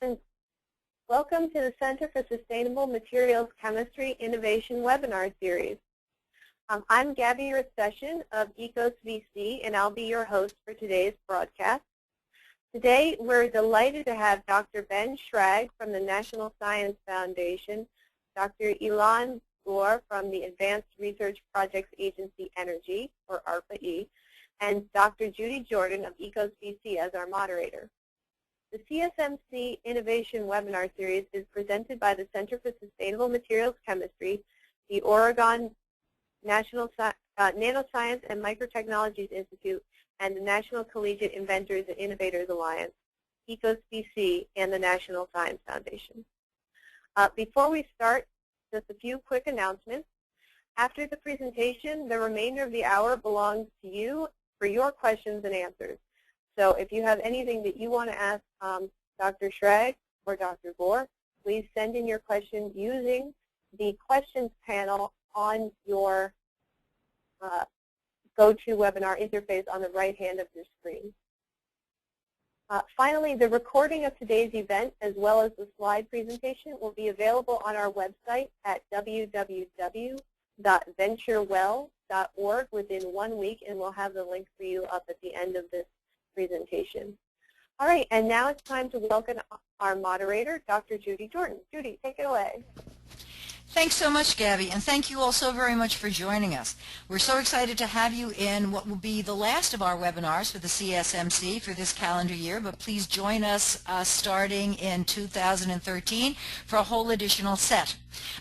And welcome to the Center for Sustainable Materials Chemistry Innovation webinar series. I'm Gabby Recession of ECOS VC, and I'll be your host for today's broadcast. Today, we're delighted to have Dr. Ben Schrag from the National Science Foundation, Dr. Ilan Gore from the Advanced Research Projects Agency Energy, or ARPA-E, and Dr. Judy Jordan of ECOS VC as our moderator. The CSMC Innovation Webinar Series is presented by the Center for Sustainable Materials Chemistry, the Oregon National Nanoscience and Microtechnologies Institute, and the National Collegiate Inventors and Innovators Alliance, ECOS VC, and the National Science Foundation. Before we start, just a few quick announcements. After the presentation, the remainder of the hour belongs to you for your questions and answers. So if you have anything that you want to ask Dr. Schrag or Dr. Gore, please send in your questions using the questions panel on your GoToWebinar interface on the right hand of your screen. Finally, the recording of today's event as well as the slide presentation will be available on our website at www.venturewell.org within 1 week, and we'll have the link for you up at the end of this presentation. All right, and now it's time to welcome our moderator, Dr. Judy Jordan. Judy, take it away. Thanks so much, Gabby, and thank you all so very much for joining us. We're so excited to have you in what will be the last of our webinars for the CSMC for this calendar year, but please join us starting in 2013 for a whole additional set.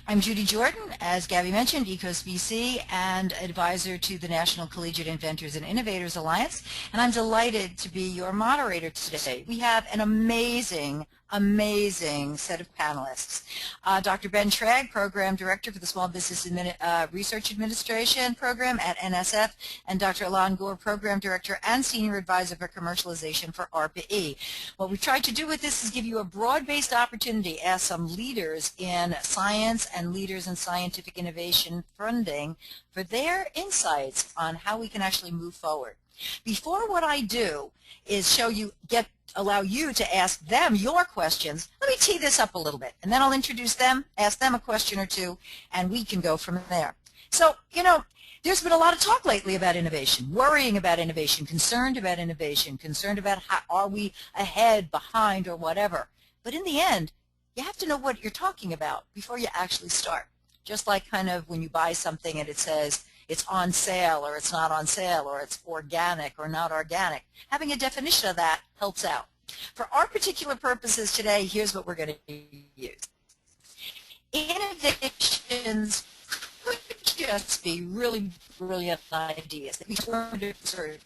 I'm Judy Jordan, as Gabby mentioned, ECOS VC and advisor to the National Collegiate Inventors and Innovators Alliance, and I'm delighted to be your moderator today. We have an amazing set of panelists. Dr. Ben Schrag, Program Director for the Small Business Research Administration Program at NSF, and Dr. Ilan Gore, Program Director and Senior Advisor for Commercialization for ARPA-E. What we've tried to do with this is give you a broad-based opportunity to ask some leaders in science and leaders in scientific innovation funding for their insights on how we can actually move forward. Before what I do is allow you to ask them your questions, let me tee this up a little bit, and then I'll introduce them, ask them a question or two, and we can go from there. So, you know, there's been a lot of talk lately about innovation, worrying about innovation, concerned about how are we ahead, behind, or whatever. But in the end, you have to know what you're talking about before you actually start. Just like kind of when you buy something and it says it's on sale or it's not on sale or it's organic or not organic. Having a definition of that helps out. For our particular purposes today, here's what we're going to use. Innovations could just be really brilliant ideas that we turn to research.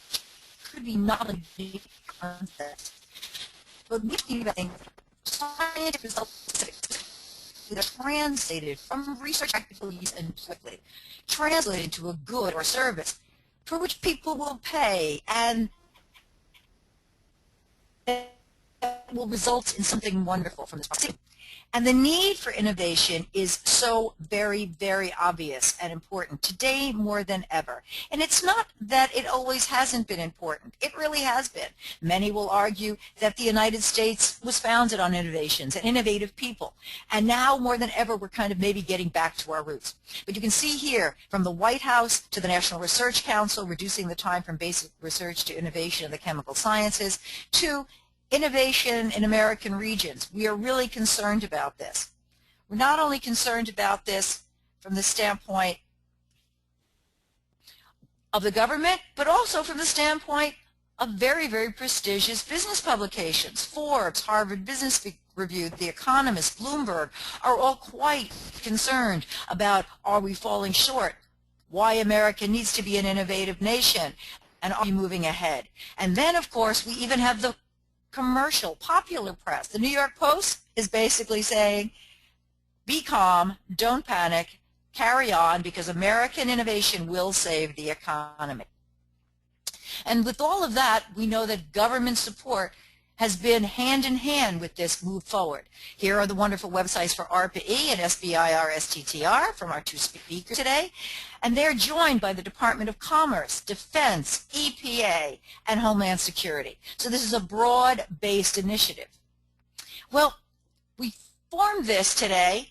Could be novel concepts. But we think about things scientific results that are translated from research activities and quickly translated to a good or service for which people will pay, and will result in something wonderful from this process. And the need for innovation is so very, very obvious and important today more than ever. And it's not that it always hasn't been important. It really has been. Many will argue that the United States was founded on innovations and innovative people. And now more than ever, we're kind of maybe getting back to our roots. But you can see here, from the White House to the National Research Council, reducing the time from basic research to innovation in the chemical sciences, to innovation in American regions. We are really concerned about this. We're not only concerned about this from the standpoint of the government, but also from the standpoint of very, very prestigious business publications. Forbes, Harvard Business Review, The Economist, Bloomberg are all quite concerned about, are we falling short? Why America needs to be an innovative nation, and are we moving ahead? And then, of course, we even have the commercial, popular press. The New York Post is basically saying, be calm, don't panic, carry on, because American innovation will save the economy. And with all of that, we know that government support has been hand in hand with this move forward. Here are the wonderful websites for ARPA-E and SBIR-STTR from our two speakers today. And they're joined by the Department of Commerce, Defense, EPA, and Homeland Security. So this is a broad-based initiative. Well, We formed this today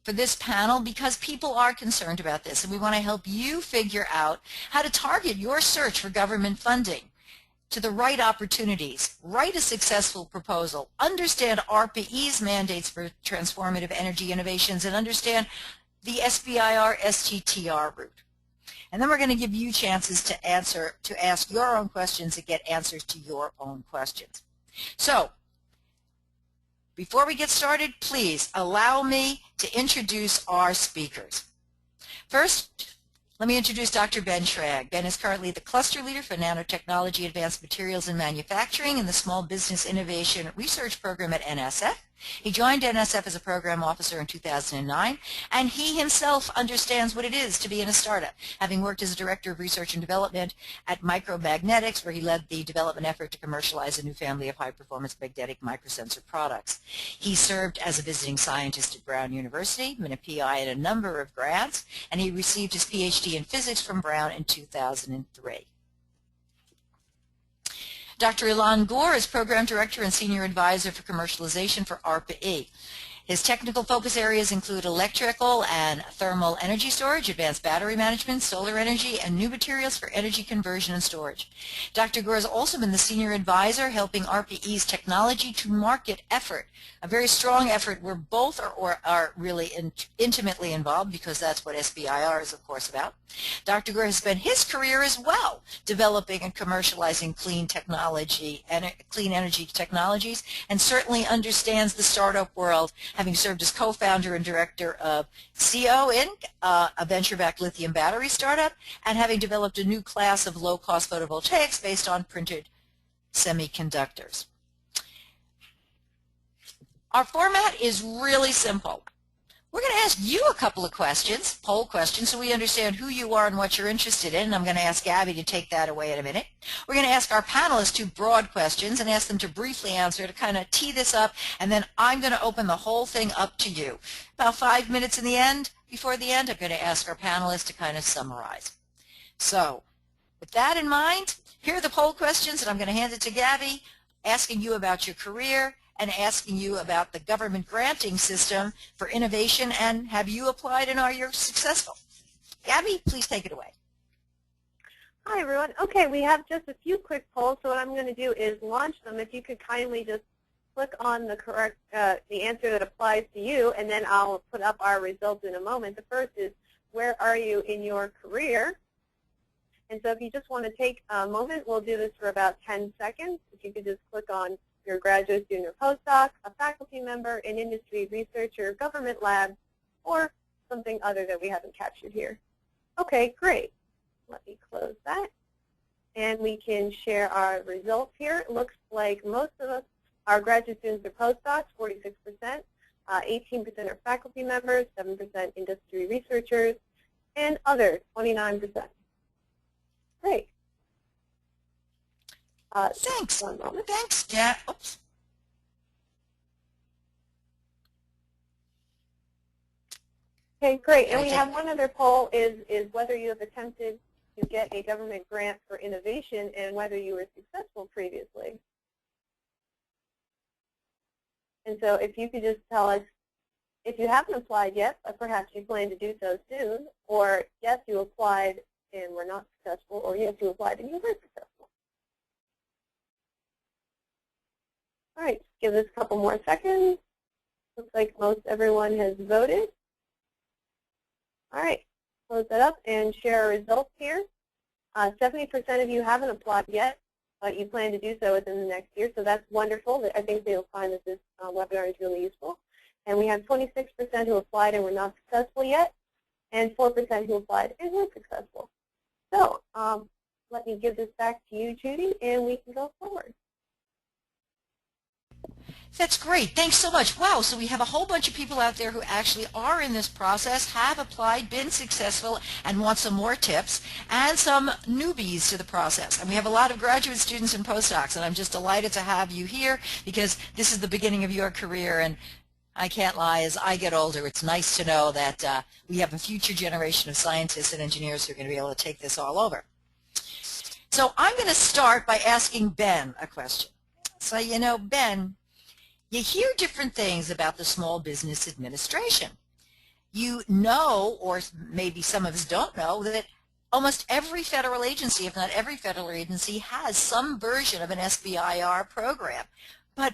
for this panel because people are concerned about this, and we want to help you figure out how to target your search for government funding to the right opportunities, write a successful proposal, understand ARPA-E's mandates for transformative energy innovations, and understand the SBIR STTR route. And then we're going to give you chances to ask your own questions and get answers to your own questions. So, before we get started, please allow me to introduce our speakers. First, let me introduce Dr. Ben Schrag. Ben is currently the Cluster Leader for Nanotechnology Advanced Materials and Manufacturing in the Small Business Innovation Research Program at NSF. He joined NSF as a program officer in 2009, and he himself understands what it is to be in a startup, having worked as a Director of Research and Development at Micromagnetics, where he led the development effort to commercialize a new family of high-performance magnetic microsensor products. He served as a visiting scientist at Brown University, been a PI in a number of grants, and he received his PhD in physics from Brown in 2003. Dr. Ilan Gore is Program Director and Senior Advisor for Commercialization for ARPA-E. His technical focus areas include electrical and thermal energy storage, advanced battery management, solar energy, and new materials for energy conversion and storage. Dr. Gore has also been the Senior Advisor helping ARPA-E's technology to market effort, a very strong effort where both are really intimately involved, because that's what SBIR is, of course, about. Dr. Gore has spent his career as well developing and commercializing clean energy technologies, and certainly understands the startup world, having served as co-founder and director of CO Inc., a venture-backed lithium battery startup, and having developed a new class of low-cost photovoltaics based on printed semiconductors. Our format is really simple. We're going to ask you a couple of questions, poll questions, so we understand who you are and what you're interested in. And I'm going to ask Gabby to take that away in a minute. We're going to ask our panelists two broad questions and ask them to briefly answer to kind of tee this up, and then I'm going to open the whole thing up to you. About 5 minutes before the end, I'm going to ask our panelists to kind of summarize. So, with that in mind, here are the poll questions, and I'm going to hand it to Gabby, asking you about your career, and asking you about the government granting system for innovation, and have you applied and are you successful? Gabby, please take it away. Hi, everyone. Okay, we have just a few quick polls, so what I'm going to do is launch them. If you could kindly just click on the correct, the answer that applies to you, and then I'll put up our results in a moment. The first is, where are you in your career? And so if you just want to take a moment, we'll do this for about 10 seconds. If you could just click on your graduate student or postdoc, a faculty member, an industry researcher, government lab, or something other that we haven't captured here. Okay, great. Let me close that. And we can share our results here. It looks like most of us are graduate students or postdocs, 46%, 18% are faculty members, 7% industry researchers, and others, 29%. Great. Thanks. One moment. Thanks, yeah. Oops. Okay, great. And we have one other poll is whether you have attempted to get a government grant for innovation and whether you were successful previously. And so if you could just tell us if you haven't applied yet, but perhaps you plan to do so soon, or yes, you applied and were not successful, or yes, you applied and you were successful. All right, give this a couple more seconds. Looks like most everyone has voted. All right, close that up and share our results here. 70% of you haven't applied yet, but you plan to do so within the next year, so that's wonderful. I think they'll find that this webinar is really useful. And we have 26% who applied and were not successful yet, and 4% who applied and were successful. So let me give this back to you, Judy, and we can go forward. That's great. Thanks so much. Wow, so we have a whole bunch of people out there who actually are in this process, have applied, been successful, and want some more tips, and some newbies to the process. And we have a lot of graduate students and postdocs, and I'm just delighted to have you here because this is the beginning of your career, and I can't lie, as I get older, it's nice to know that we have a future generation of scientists and engineers who are going to be able to take this all over. So I'm going to start by asking Ben a question. So, you know, Ben, You hear different things about the Small Business Administration. You know, or maybe some of us don't know, that almost every federal agency, if not every federal agency, has some version of an SBIR program. But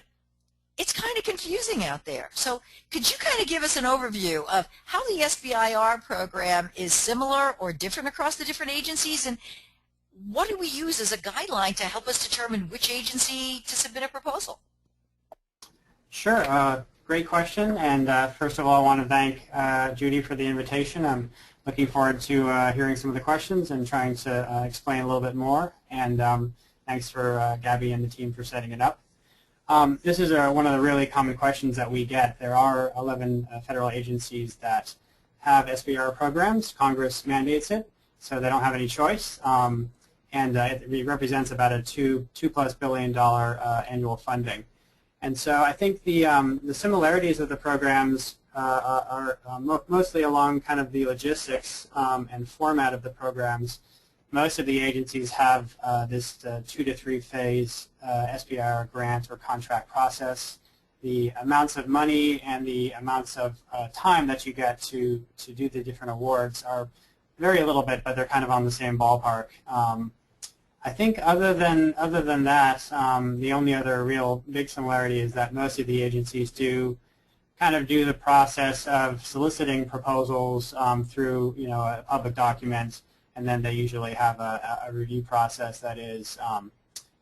it's kind of confusing out there. So could you kind of give us an overview of how the SBIR program is similar or different across the different agencies, and what do we use as a guideline to help us determine which agency to submit a proposal? Sure. Great question. And first of all, I want to thank Judy for the invitation. I'm looking forward to hearing some of the questions and trying to explain a little bit more. And thanks for Gabby and the team for setting it up. This is one of the really common questions that we get. There are 11 federal agencies that have SBIR programs. Congress mandates it, so they don't have any choice. It represents about a $2+ billion annual funding. And so I think the similarities of the programs are mostly along kind of the logistics and format of the programs. Most of the agencies have this 2 to 3 phase SBIR grant or contract process. The amounts of money and the amounts of time that you get to do the different awards are vary a little bit, but they're kind of on the same ballpark. I think other than that, the only other real big similarity is that most of the agencies do kind of do the process of soliciting proposals through a public document, and then they usually have a review process that is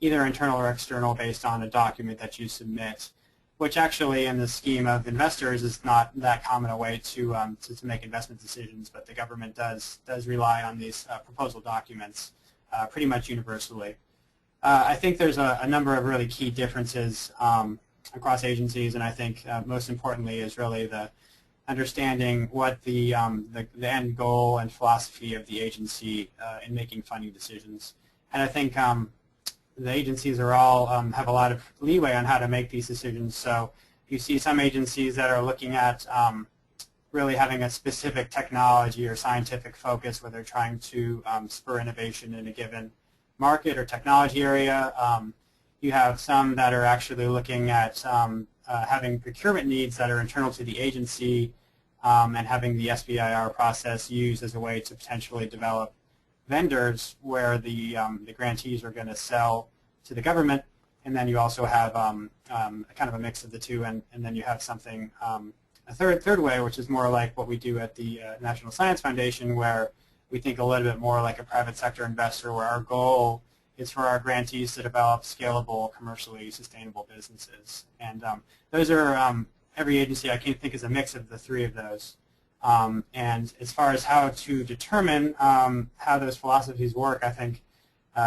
either internal or external based on a document that you submit, which actually in the scheme of investors is not that common a way to make investment decisions, but the government does rely on these proposal documents pretty much universally. I think there's a number of really key differences across agencies, and I think most importantly is really the understanding what the end goal and philosophy of the agency in making funding decisions. And I think the agencies are all have a lot of leeway on how to make these decisions. So you see some agencies that are looking at really having a specific technology or scientific focus where they're trying to spur innovation in a given market or technology area. You have some that are actually looking at having procurement needs that are internal to the agency and having the SBIR process used as a way to potentially develop vendors where the grantees are going to sell to the government. And then you also have kind of a mix of the two, and then you have something a third way, which is more like what we do at the National Science Foundation, where we think a little bit more like a private sector investor, where our goal is for our grantees to develop scalable, commercially sustainable businesses. And those are, every agency I can think is a mix of the three of those. And as far as how to determine how those philosophies work, I think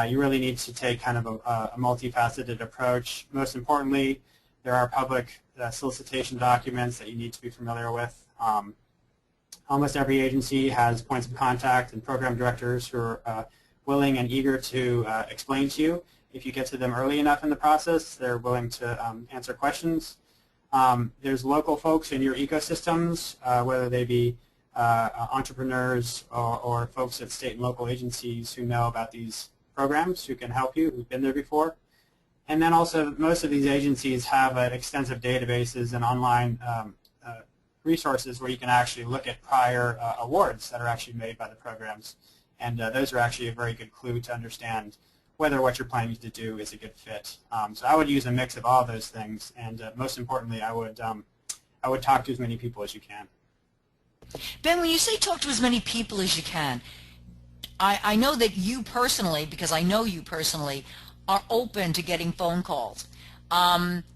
you really need to take kind of a multifaceted approach. Most importantly, there are public solicitation documents that you need to be familiar with. Almost every agency has points of contact and program directors who are willing and eager to explain to you. If you get to them early enough in the process, they're willing to answer questions. There's local folks in your ecosystems, whether they be entrepreneurs or folks at state and local agencies who know about these programs, who can help you, who've been there before. And then also, most of these agencies have extensive databases and online resources where you can actually look at prior awards that are actually made by the programs. And those are actually a very good clue to understand whether what you're planning to do is a good fit. So I would use a mix of all those things, and most importantly, I would talk to as many people as you can. Ben, when you say talk to as many people as you can, I know that you personally, because I know you personally, are open to getting phone calls.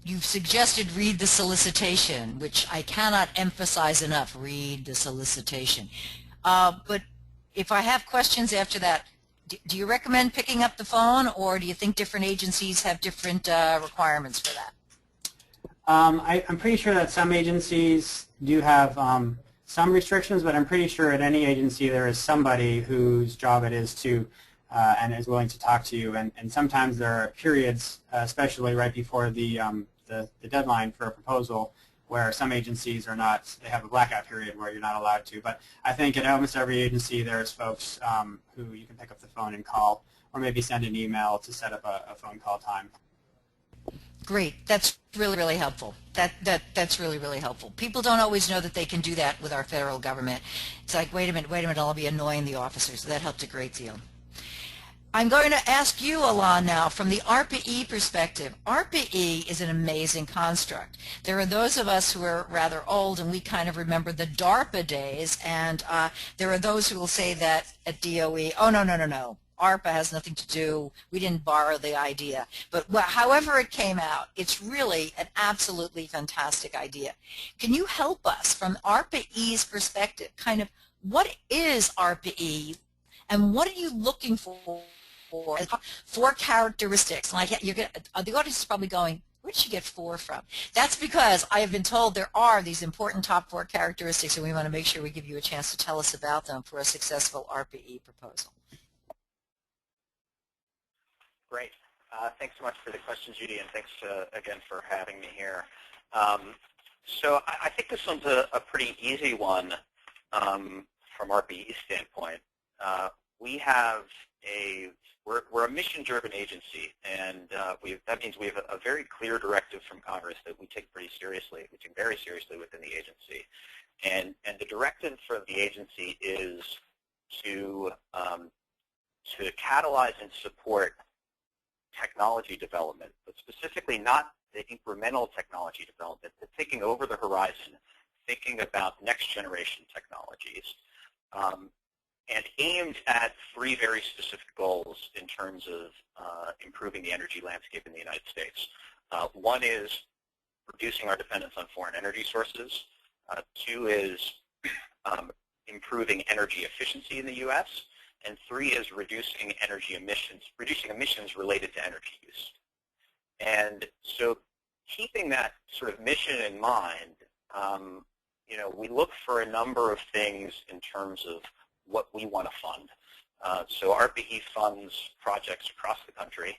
You've suggested read the solicitation, which I cannot emphasize enough, read the solicitation. But if I have questions after that, do you recommend picking up the phone, or do you think different agencies have different requirements for that? I'm pretty sure that some agencies do have some restrictions, but I'm pretty sure at any agency there is somebody whose job it is to and is willing to talk to you. And sometimes there are periods, especially right before the deadline for a proposal, where some agencies are not, they have a blackout period where you're not allowed to. But I think at almost every agency there's folks who you can pick up the phone and call, or maybe send an email to set up a phone call time. Great. That's really, really helpful. That's really, really helpful. People don't always know that they can do that with our federal government. It's like, wait a minute, I'll be annoying the officers. So that helped a great deal. I'm going to ask you, Alon, now, from the ARPA-E perspective. ARPA-E is an amazing construct. There are those of us who are rather old, and we kind of remember the DARPA days, and there are those who will say that at DOE, oh, no. ARPA has nothing to do, we didn't borrow the idea. But however it came out, it's really an absolutely fantastic idea. Can you help us from ARPA-E's perspective, kind of what is ARPA-E, and what are you looking for? Four characteristics. Like the audience is probably going, where did she get 4 from? That's because I have been told there are these important top 4 characteristics, and we want to make sure we give you a chance to tell us about them for a successful ARPA-E proposal. Great. Thanks so much for the question, Judy, and thanks again for having me here. So I think this one's a pretty easy one from ARPA-E standpoint. We're a mission-driven agency, and that means we have a very clear directive from Congress that we take pretty seriously. We take very seriously within the agency, and the directive for the agency is to catalyze and support technology development, but specifically not the incremental technology development, but thinking over the horizon, thinking about next-generation technologies. And aimed at 3 very specific goals in terms of improving the energy landscape in the United States. One is reducing our dependence on foreign energy sources. 2 is improving energy efficiency in the U.S. And 3 is reducing emissions related to energy use. And so keeping that sort of mission in mind, we look for a number of things in terms of what we want to fund. So ARPA-E funds projects across the country.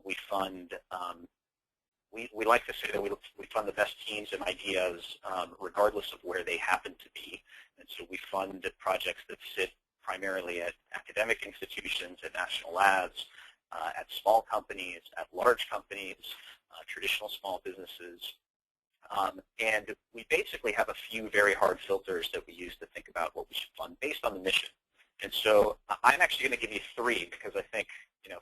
We fund, we like to say that we fund the best teams and ideas regardless of where they happen to be. And so we fund projects that sit primarily at academic institutions, at national labs, at small companies, at large companies, traditional small businesses. And we basically have a few very hard filters that we use to think about what we should fund based on the mission. And so I'm actually going to give you 3 because I think,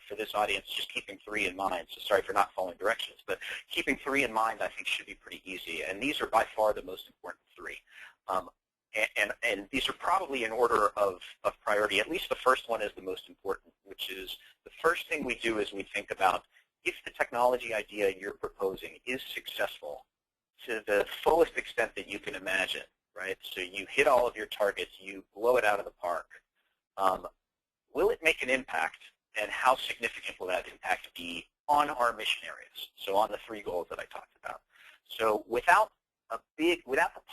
for this audience, just keeping 3 in mind, so sorry for not following directions, but keeping 3 in mind I think should be pretty easy. And these are by far the most important 3. And these are probably in order of priority. At least the first one is the most important, which is the first thing we do is we think about if the technology idea you're proposing is successful to the fullest extent that you can imagine, right? So you hit all of your targets, you blow it out of the park. Will it make an impact, and how significant will that impact be on our mission areas? So on the 3 goals that I talked about. So without the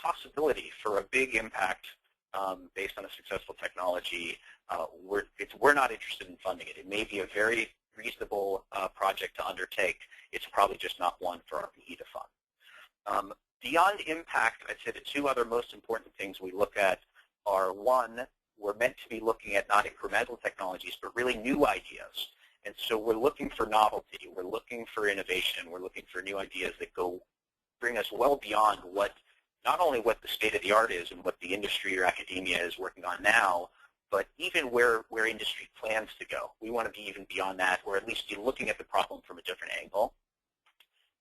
possibility for a big impact based on a successful technology, we're not interested in funding it. It may be a very reasonable project to undertake. It's probably just not one for ARPA-E to fund. Beyond impact, I'd say the 2 other most important things we look at are, 1, we're meant to be looking at not incremental technologies, but really new ideas. And so we're looking for novelty. We're looking for innovation. We're looking for new ideas that bring us well beyond not only what the state of the art is and what the industry or academia is working on now, but even where industry plans to go. We want to be even beyond that, or at least be looking at the problem from a different angle.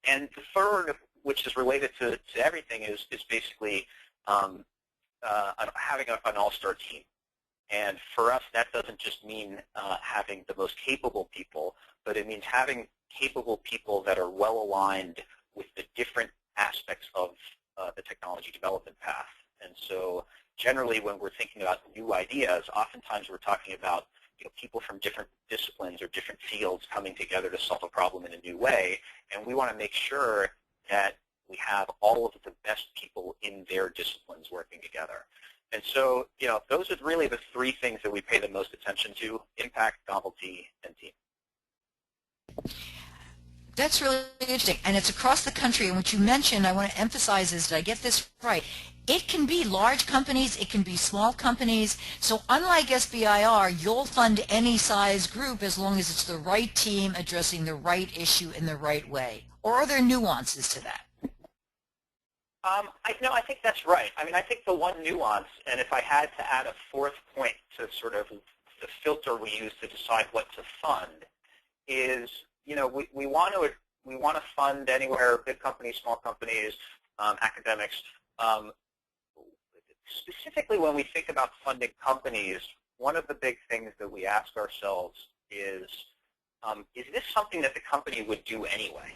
And the third, which is related to everything, is basically having an all-star team. And for us, that doesn't just mean having the most capable people, but it means having capable people that are well aligned with the different aspects of the technology development path. And so generally when we're thinking about new ideas, oftentimes we're talking about people from different disciplines or different fields coming together to solve a problem in a new way. And we want to make sure that we have all of the best people in their disciplines working together. And so, those are really the 3 things that we pay the most attention to: impact, novelty, and team. That's really interesting, and it's across the country. And what you mentioned, I want to emphasize is, did I get this right? It can be large companies, it can be small companies. So unlike SBIR, you'll fund any size group as long as it's the right team addressing the right issue in the right way. Or are there nuances to that? I think that's right. I mean, I think the one nuance, and if I had to add a fourth point to sort of the filter we use to decide what to fund, is we want to fund anywhere, big companies, small companies, academics. Specifically, when we think about funding companies, one of the big things that we ask ourselves is this something that the company would do anyway,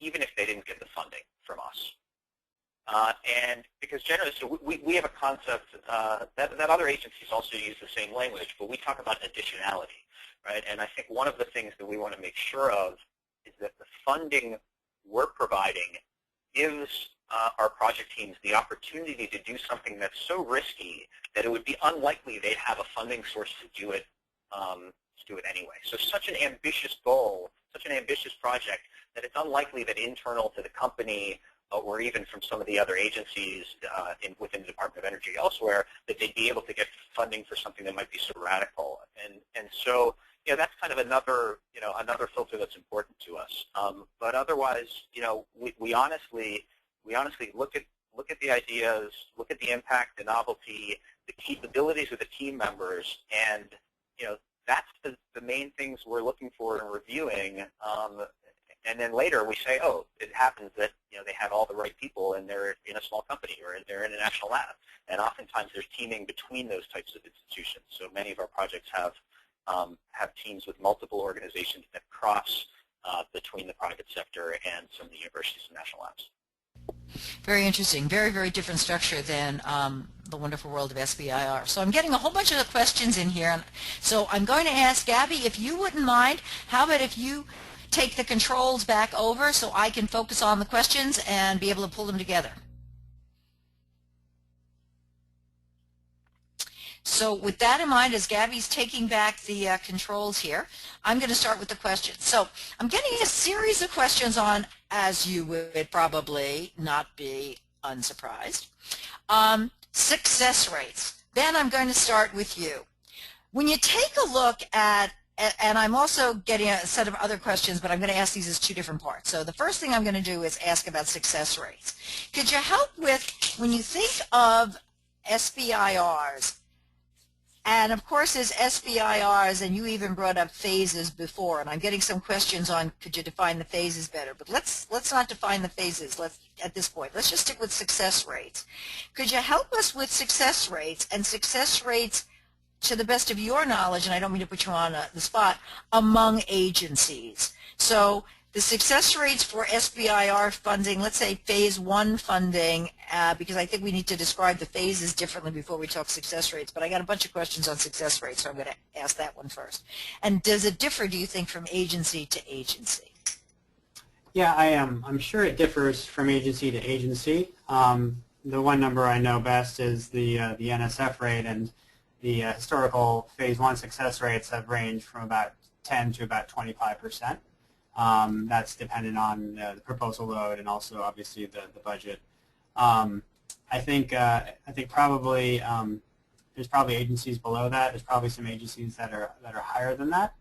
even if they didn't get the funding from us? And because generally, so we have a concept that other agencies also use the same language, but we talk about additionality, right? And I think one of the things that we want to make sure of is that the funding we're providing gives our project teams the opportunity to do something that's so risky that it would be unlikely they'd have a funding source to do it anyway. So such an ambitious goal, such an ambitious project, that it's unlikely that internal to the company or even from some of the other agencies within the Department of Energy elsewhere, that they'd be able to get funding for something that might be so radical. And so that's kind of another filter that's important to us. But otherwise, we honestly look at the ideas, look at the impact, the novelty, the capabilities of the team members, and that's the main things we're looking for and reviewing. And then later we say, oh, it happens that they have all the right people and they're in a small company or they're in a national lab. And oftentimes there's teaming between those types of institutions. So many of our projects have teams with multiple organizations that cross between the private sector and some of the universities and national labs. Very interesting. Very, very different structure than the wonderful world of SBIR. So I'm getting a whole bunch of questions in here. So I'm going to ask Gabby, if you wouldn't mind, how about if you take the controls back over so I can focus on the questions and be able to pull them together. So with that in mind, as Gabby's taking back the controls here, I'm going to start with the questions. So I'm getting a series of questions on, as you would probably not be unsurprised, success rates. Ben, I'm going to start with you. When you take a look at, and I'm also getting a set of other questions, but I'm going to ask these as two different parts. So the first thing I'm going to do is ask about success rates. Could you help with, when you think of SBIRs, and of course there's SBIRs, and you even brought up phases before, and I'm getting some questions on could you define the phases better, but let's not define the phases at this point. Let's just stick with success rates. Could you help us with success rates, and success rates to the best of your knowledge, and I don't mean to put you on the spot, among agencies? So the success rates for SBIR funding, let's say phase 1 funding, because I think we need to describe the phases differently before we talk success rates, but I got a bunch of questions on success rates, so I'm going to ask that one first. And does it differ, do you think, from agency to agency? Yeah, I'm sure it differs from agency to agency. The one number I know best is the NSF rate, and the historical phase 1 success rates have ranged from about 10 to about 25%. That's dependent on the proposal load and also obviously the budget. I think probably there's probably agencies below that. There's probably some agencies that are higher than that,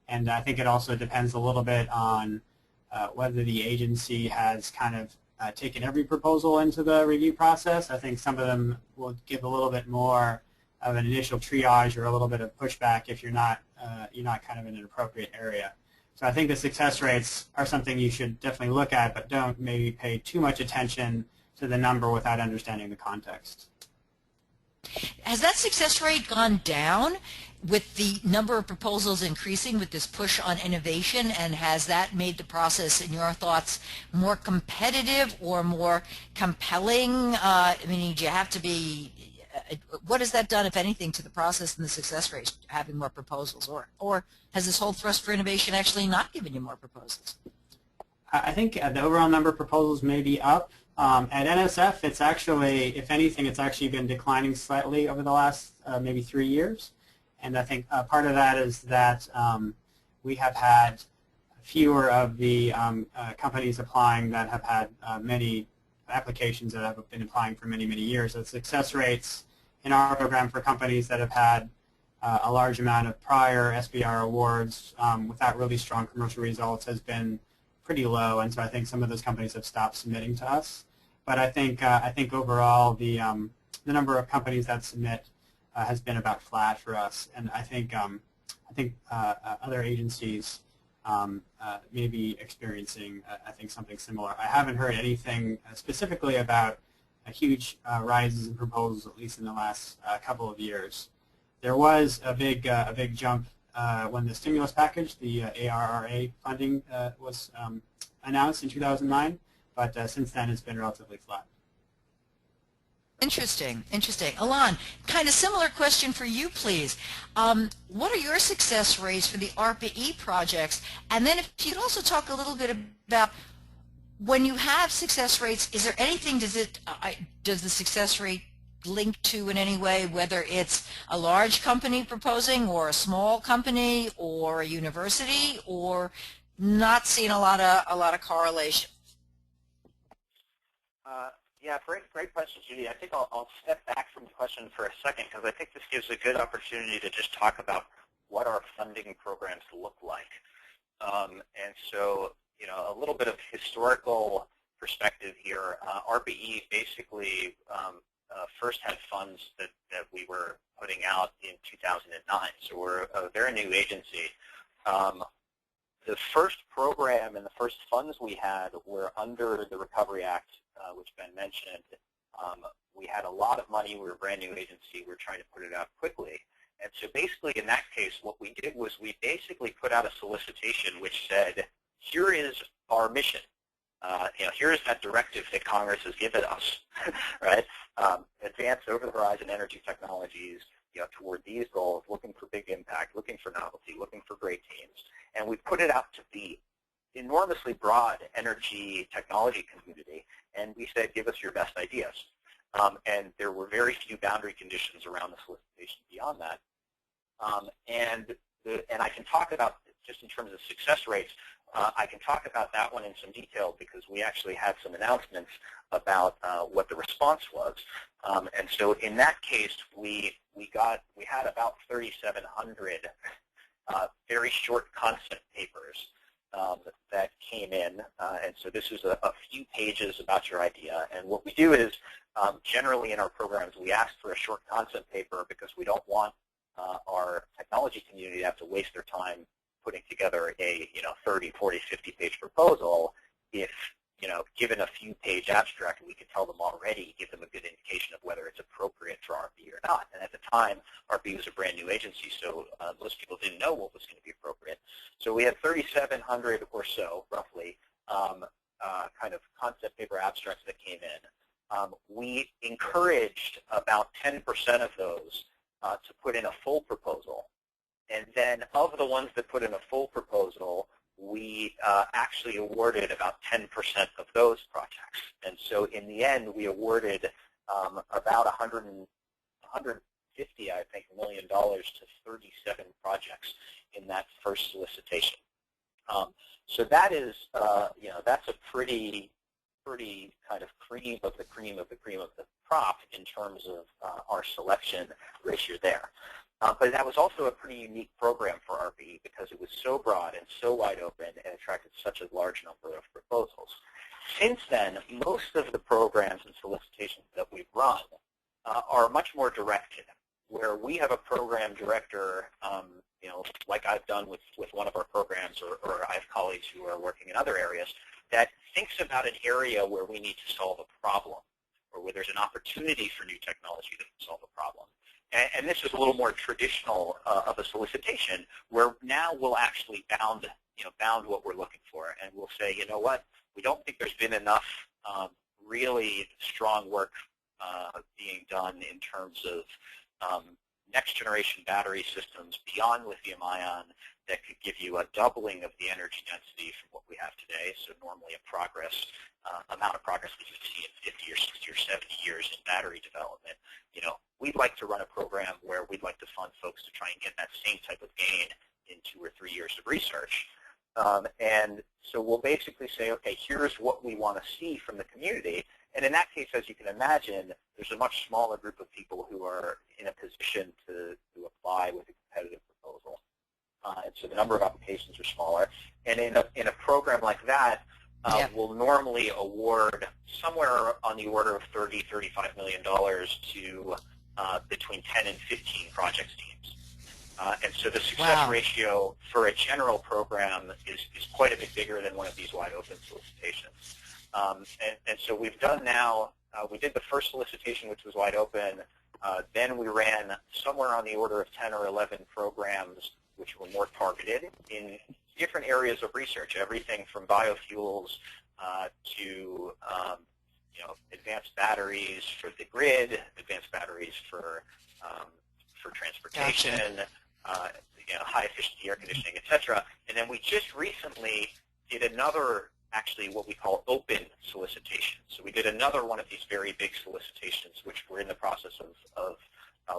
and I think it also depends a little bit on whether the agency has kind of taken every proposal into the review process. I think some of them will give a little bit more of an initial triage or a little bit of pushback if you're not kind of in an appropriate area. So I think the success rates are something you should definitely look at, but don't maybe pay too much attention to the number without understanding the context. Has that success rate gone down with the number of proposals increasing with this push on innovation, and has that made the process, in your thoughts, more competitive or more compelling? I mean, do you have to be, what has that done, if anything, to the process and the success rate, having more proposals? Or has this whole thrust for innovation actually not given you more proposals? I think the overall number of proposals may be up. At NSF, it's actually, if anything, it's actually been declining slightly over the last maybe 3 years. And I think part of that is that we have had fewer of the companies applying that have had many applications that have been applying for many, many years. So the success rates in our program for companies that have had a large amount of prior SBIR awards without really strong commercial results has been pretty low, and so I think some of those companies have stopped submitting to us. But I think overall the number of companies that submit has been about flat for us, and I think other agencies may be experiencing I think something similar. I haven't heard anything specifically about huge rises in proposals, at least in the last couple of years. There was a big jump when the stimulus package, the ARRA funding, was announced in 2009, but since then it's been relatively flat. Interesting, interesting. Alon, kind of similar question for you, please. What are your success rates for the ARPA-E projects? And then if you could also talk a little bit about when you have success rates, is there anything, does the success rate link to in any way whether it's a large company proposing or a small company or a university, or not seeing a lot of correlation? Yeah, great question, Judy. I think I'll step back from the question for a second, because I think this gives a good opportunity to just talk about what our funding programs look like. And so, you know, a little bit of historical perspective here. ARPA-E basically first had funds that we were putting out in 2009, so we're a very new agency. The first program and the first funds we had were under the Recovery Act, which Ben mentioned. We had a lot of money. We were a brand new agency. We were trying to put it out quickly. And so basically in that case, what we did was we basically put out a solicitation which said, here is our mission. You know, here is that directive that Congress has given us, right? Advance over-the-horizon energy technologies, you know, toward these goals, looking for big impact, looking for novelty, looking for great teams. And we put it out to the enormously broad energy technology community, and we said, give us your best ideas. And there were very few boundary conditions around the solicitation beyond that. And I can talk about, just in terms of success rates, I can talk about that one in some detail because we actually had some announcements about what the response was. And so in that case, we had about 3,700 very short concept papers that came in, and so this is a few pages about your idea. And what we do is, generally in our programs, we ask for a short concept paper because we don't want our technology community to have to waste their time putting together a 30, 40, 50-page proposal. If given a few-page abstract, we could tell them already, give them a good indication of whether it's appropriate for ARPA-E or not. And at the time, ARPA-E was a brand new agency, so most people didn't know what was going to be appropriate. So we had 3,700 or so, roughly, kind of concept paper abstracts that came in. We encouraged about 10% of those to put in a full proposal. And then of the ones that put in a full proposal, we actually awarded about 10% of those projects. And so in the end, we awarded about $150, I think, $1 million to 37 projects in that first solicitation. So that is, that's a pretty kind of cream of the cream of the cream of the crop in terms of our selection ratio there. But that was also a pretty unique program for ARPA-E because it was so broad and so wide open and attracted such a large number of proposals. Since then, most of the programs and solicitations that we've run are much more directed, where we have a program director, like I've done with one of our programs, or I have colleagues who are working in other areas, that thinks about an area where we need to solve a problem, or where there's an opportunity for new technology that can solve a problem. And this is a little more traditional of a solicitation, where now we'll actually bound what we're looking for, and we'll say, you know what, we don't think there's been enough really strong work being done in terms of next generation battery systems beyond lithium-ion that could give you a doubling of the energy density from what we have today. So normally amount of progress that you see in 50 or 60 or 70 years in battery development. We'd like to run a program where we'd like to fund folks to try and get that same type of gain in 2 or 3 years of research. And so we'll basically say, okay, here's what we want to see from the community. And in that case, as you can imagine, there's a much smaller group of people who are in a position to apply with a competitive proposal. and so the number of applications are smaller. And in a program like that, we'll normally award somewhere on the order of $30–35 million to between 10 and 15 projects teams. And so the success ratio for a general program is quite a bit bigger than one of these wide open solicitations. And so we've done now, we did the first solicitation, which was wide open. Then we ran somewhere on the order of 10 or 11 programs which were more targeted in different areas of research, everything from biofuels to advanced batteries for the grid, advanced batteries for transportation, high efficiency air conditioning, etc. And then we just recently did another, actually what we call open solicitation. So we did another one of these very big solicitations, which we're in the process of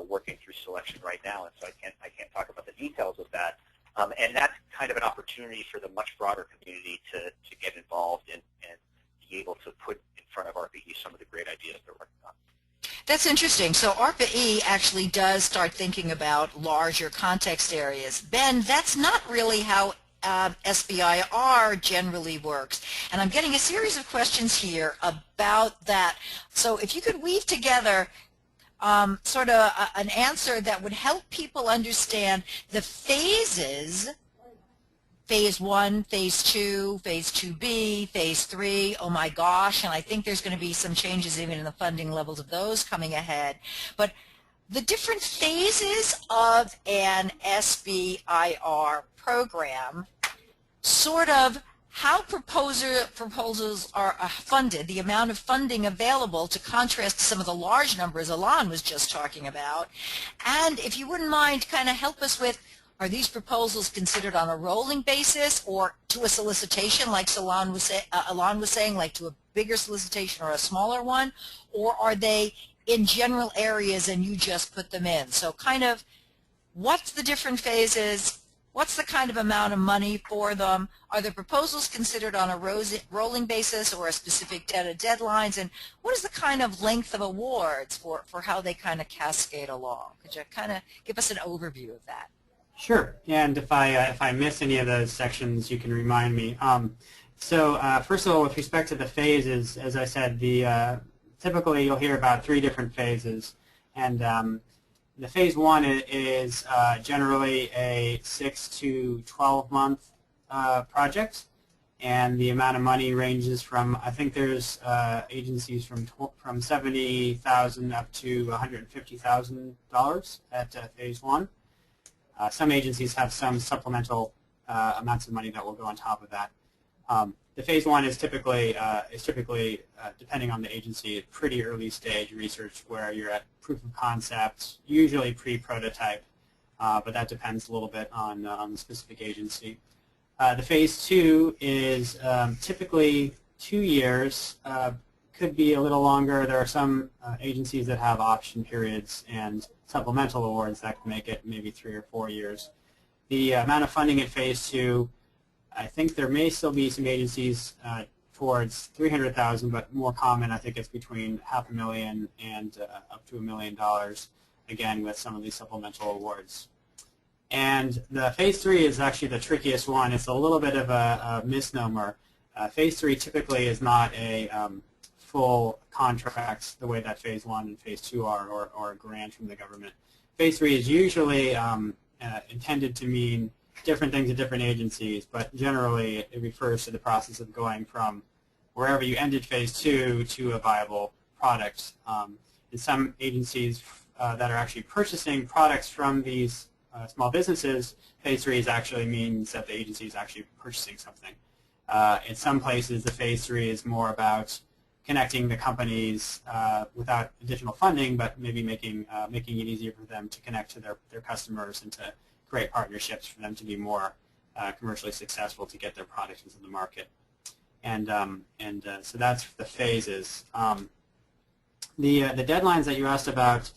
working through selection right now, and so I can't talk about the details of that. And that's kind of an opportunity for the much broader community to get involved and be able to put in front of ARPA-E some of the great ideas they're working on. That's interesting. So ARPA-E actually does start thinking about larger context areas. Ben, that's not really how SBIR generally works. And I'm getting a series of questions here about that. So if you could weave together sort of an answer that would help people understand the phases, phase 1, phase 2, phase 2B, phase 3, oh my gosh, and I think there's going to be some changes even in the funding levels of those coming ahead. But the different phases of an SBIR program, sort of how proposals are funded, the amount of funding available to contrast to some of the large numbers Alon was just talking about. And if you wouldn't mind, kind of help us with, are these proposals considered on a rolling basis or to a solicitation like Alon was saying, like to a bigger solicitation or a smaller one? Or are they in general areas and you just put them in? So kind of what's the different phases? What's the kind of amount of money for them? Are the proposals considered on a rolling basis or a specific deadlines? And what is the kind of length of awards for how they kind of cascade along? Could you kind of give us an overview of that? Sure. And if I miss any of those sections, you can remind me. So first of all, with respect to the phases, as I said, typically you'll hear about 3 different phases. And the phase 1 is generally a 6 to 12 month project, and the amount of money ranges from, I think there's agencies from $70,000 up to $150,000 at phase 1. Some agencies have some supplemental amounts of money that will go on top of that. The phase 1 is typically depending on the agency, pretty early stage research where you're at proof of concept, usually pre-prototype, but that depends a little bit on the specific agency. The phase 2 is typically 2 years, could be a little longer. There are some agencies that have option periods and supplemental awards that can make it maybe 3 or 4 years. The amount of funding at phase 2, I think there may still be some agencies towards $300,000, but more common, I think it's between $500,000 and up to $1 million, again, with some of these supplemental awards. And the phase 3 is actually the trickiest one. It's a little bit of a misnomer. Phase 3 typically is not a full contract the way that phase 1 and phase 2 are, or a grant from the government. Phase 3 is usually intended to mean different things at different agencies, but generally it refers to the process of going from wherever you ended phase 2 to a viable product. In some agencies that are actually purchasing products from these small businesses, phase 3 actually means that the agency is actually purchasing something. In some places, the phase 3 is more about connecting the companies without additional funding, but maybe making it easier for them to connect to their customers and to create partnerships for them to be more commercially successful to get their products into the market. And so that's the phases. The deadlines that you asked about,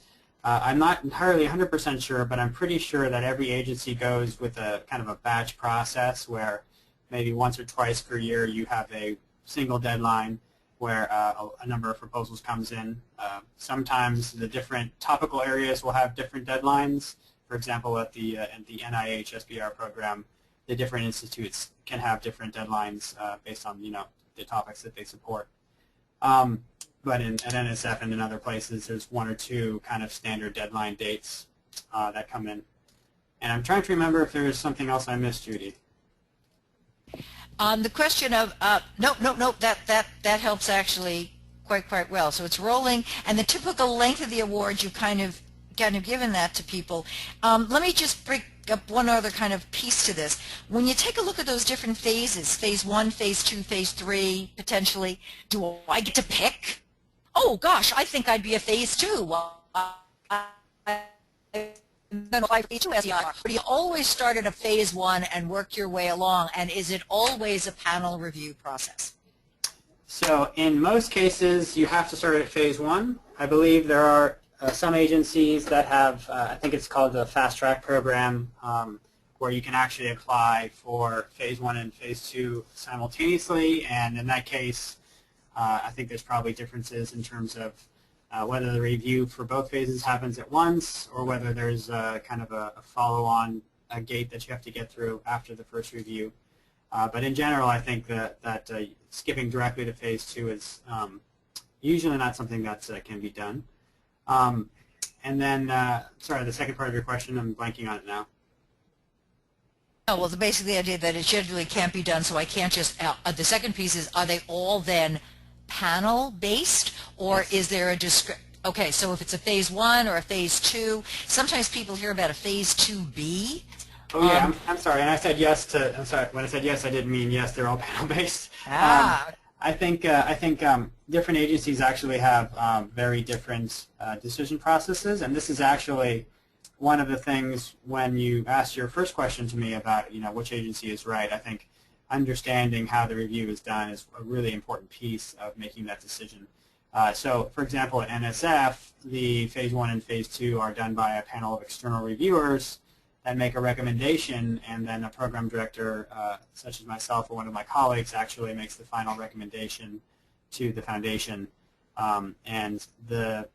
I'm not entirely 100% sure, but I'm pretty sure that every agency goes with a kind of a batch process where maybe once or twice per year you have a single deadline where a number of proposals comes in. Sometimes the different topical areas will have different deadlines. For example, at the NIH SBR program, the different institutes can have different deadlines based on the topics that they support. But at NSF and in other places, there's one or two kind of standard deadline dates that come in. And I'm trying to remember if there was something else I missed, Judy. The question of nope. That helps actually quite well. So it's rolling, and the typical length of the award, you kind of given that to people. Let me just bring up one other kind of piece to this. When you take a look at those different phases, phase 1, phase 2, phase 3, potentially, do I get to pick? Oh gosh, I think I'd be a phase 2. Well, then apply for phase 2 SDR. But you always start at a phase 1 and work your way along, and is it always a panel review process? So in most cases, you have to start at phase 1. I believe there are some agencies that have, I think it's called the Fast Track program, where you can actually apply for phase 1 and phase 2 simultaneously, and in that case, I think there's probably differences in terms of whether the review for both phases happens at once or whether there's kind of a follow-on gate that you have to get through after the first review. But in general, I think that skipping directly to phase 2 is usually not something that can be done. And then, sorry, the second part of your question, I'm blanking on it now. Oh, well, basically the idea that it generally can't be done, so I can't just, the second piece is, are they all then panel-based, or Yes. is there a okay, so if it's a phase 1 or a phase 2, sometimes people hear about a phase 2B. Oh yeah, I'm sorry, and I said yes to, I'm sorry, when I said yes, I didn't mean yes, they're all panel-based. I think different agencies actually have very different decision processes, and this is actually one of the things when you asked your first question to me about which agency is right. I think understanding how the review is done is a really important piece of making that decision. So, for example, at NSF, the phase 1 and phase 2 are done by a panel of external reviewers that make a recommendation, and then a program director, such as myself or one of my colleagues, actually makes the final recommendation to the foundation. And the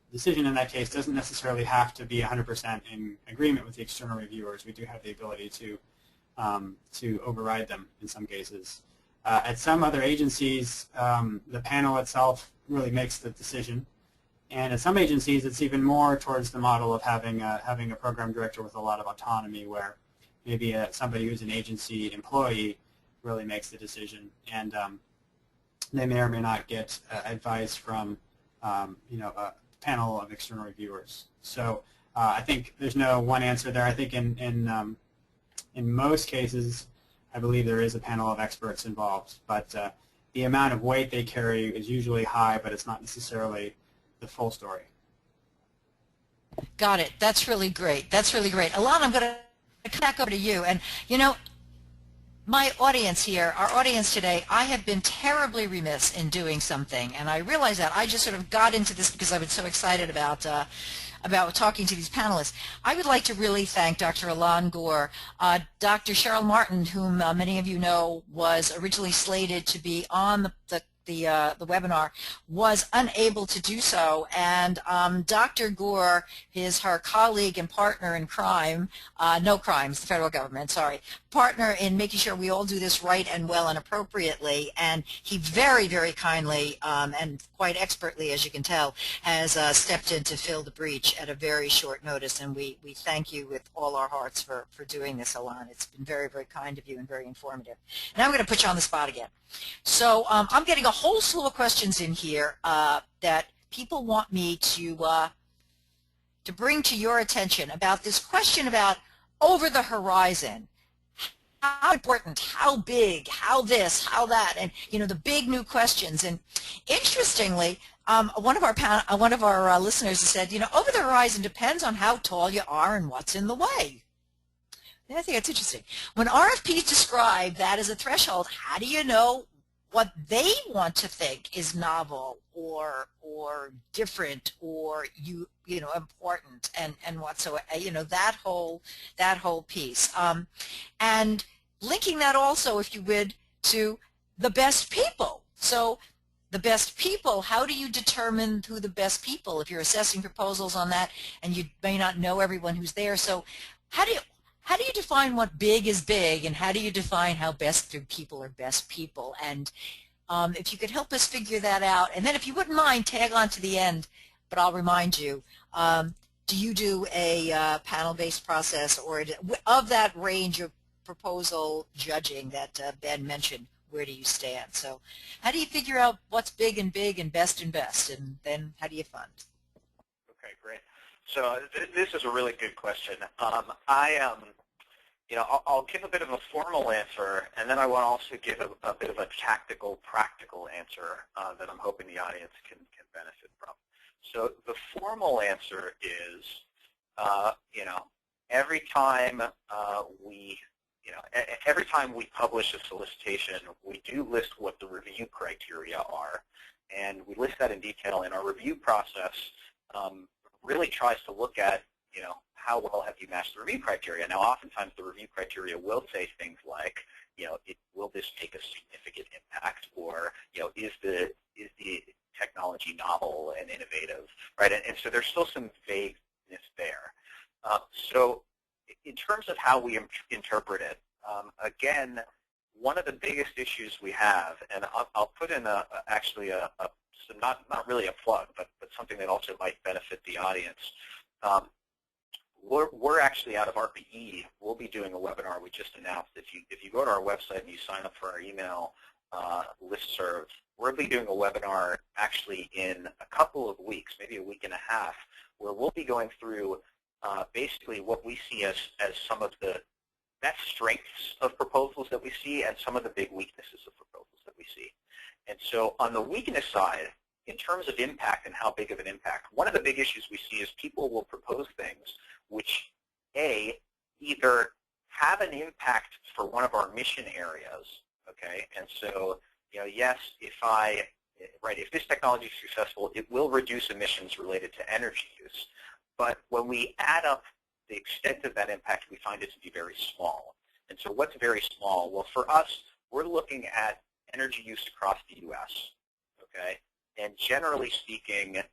decision in that case doesn't necessarily have to be 100% in agreement with the external reviewers. We do have the ability to override them in some cases. At some other agencies, the panel itself really makes the decision. And at some agencies, it's even more towards the model of having a program director with a lot of autonomy, where maybe somebody who's an agency employee really makes the decision, and they may or may not get advice from a panel of external reviewers. So I think there's no one answer there. I think in most cases, I believe there is a panel of experts involved, but the amount of weight they carry is usually high, but it's not necessarily the full story. Got it. That's really great. That's really great. Alana, I'm going to come back over to you. And, my audience here, our audience today, I have been terribly remiss in doing something, and I realize that. I just sort of got into this because I've been so excited about talking to these panelists. I would like to really thank Dr. Alon Gore. Dr. Cheryl Martin, whom many of you know, was originally slated to be on the webinar, was unable to do so, and Dr. Gore, her colleague and partner in crime, no crimes, the federal government, sorry, partner in making sure we all do this right and well and appropriately, and he very, very kindly and quite expertly, as you can tell, has stepped in to fill the breach at a very short notice, and we thank you with all our hearts for doing this, Alon. It's been very, very kind of you and very informative. Now I'm going to put you on the spot again. So I'm getting a whole slew of questions in here that people want me to bring to your attention about this question about over the horizon. How important, how big, how this, how that, and the big new questions. And interestingly, one of our listeners has said, over the horizon depends on how tall you are and what's in the way. And I think that's interesting. When RFPs describe that as a threshold, how do you know what they want to think is novel or different or important and whatsoever? That whole piece. And linking that also, if you would, to the best people. So the best people, how do you determine who the best people, if you're assessing proposals on that and you may not know everyone who's there? So how do you define what big is big, and how do you define how best people are best people? And if you could help us figure that out, and then if you wouldn't mind, tag on to the end, but I'll remind you, do you do a panel-based process, or of that range of proposal judging that Ben mentioned, where do you stand? So how do you figure out what's big and best, and then how do you fund? Okay, great. So this is a really good question. I'll give a bit of a formal answer, and then I want to also give a bit of a tactical, practical answer that I'm hoping the audience can benefit from. So the formal answer is, every time every time we publish a solicitation, we do list what the review criteria are, and we list that in detail. And our review process really tries to look at, how well have you matched the review criteria. Now, oftentimes the review criteria will say things like, will this make a significant impact, or, is the technology novel and innovative, right? And so there's still some vagueness there. So in terms of how we interpret it, again, one of the biggest issues we have, and I'll put in actually not really a plug, but something that also might benefit the audience. We're actually out of ARPA-E. We'll be doing a webinar we just announced. If you go to our website and you sign up for our email listserv, we'll be doing a webinar actually in a couple of weeks, maybe a week and a half, where we'll be going through basically what we see as some of the best strengths of proposals that we see and some of the big weaknesses of proposals that we see. And so on the weakness side, in terms of impact and how big of an impact, one of the big issues we see is people will propose things which, A, either have an impact for one of our mission areas, okay? And so, yes, if this technology is successful, it will reduce emissions related to energy use. But when we add up the extent of that impact, we find it to be very small. And so what's very small? Well, for us, we're looking at energy use across the U.S., okay? And generally speaking,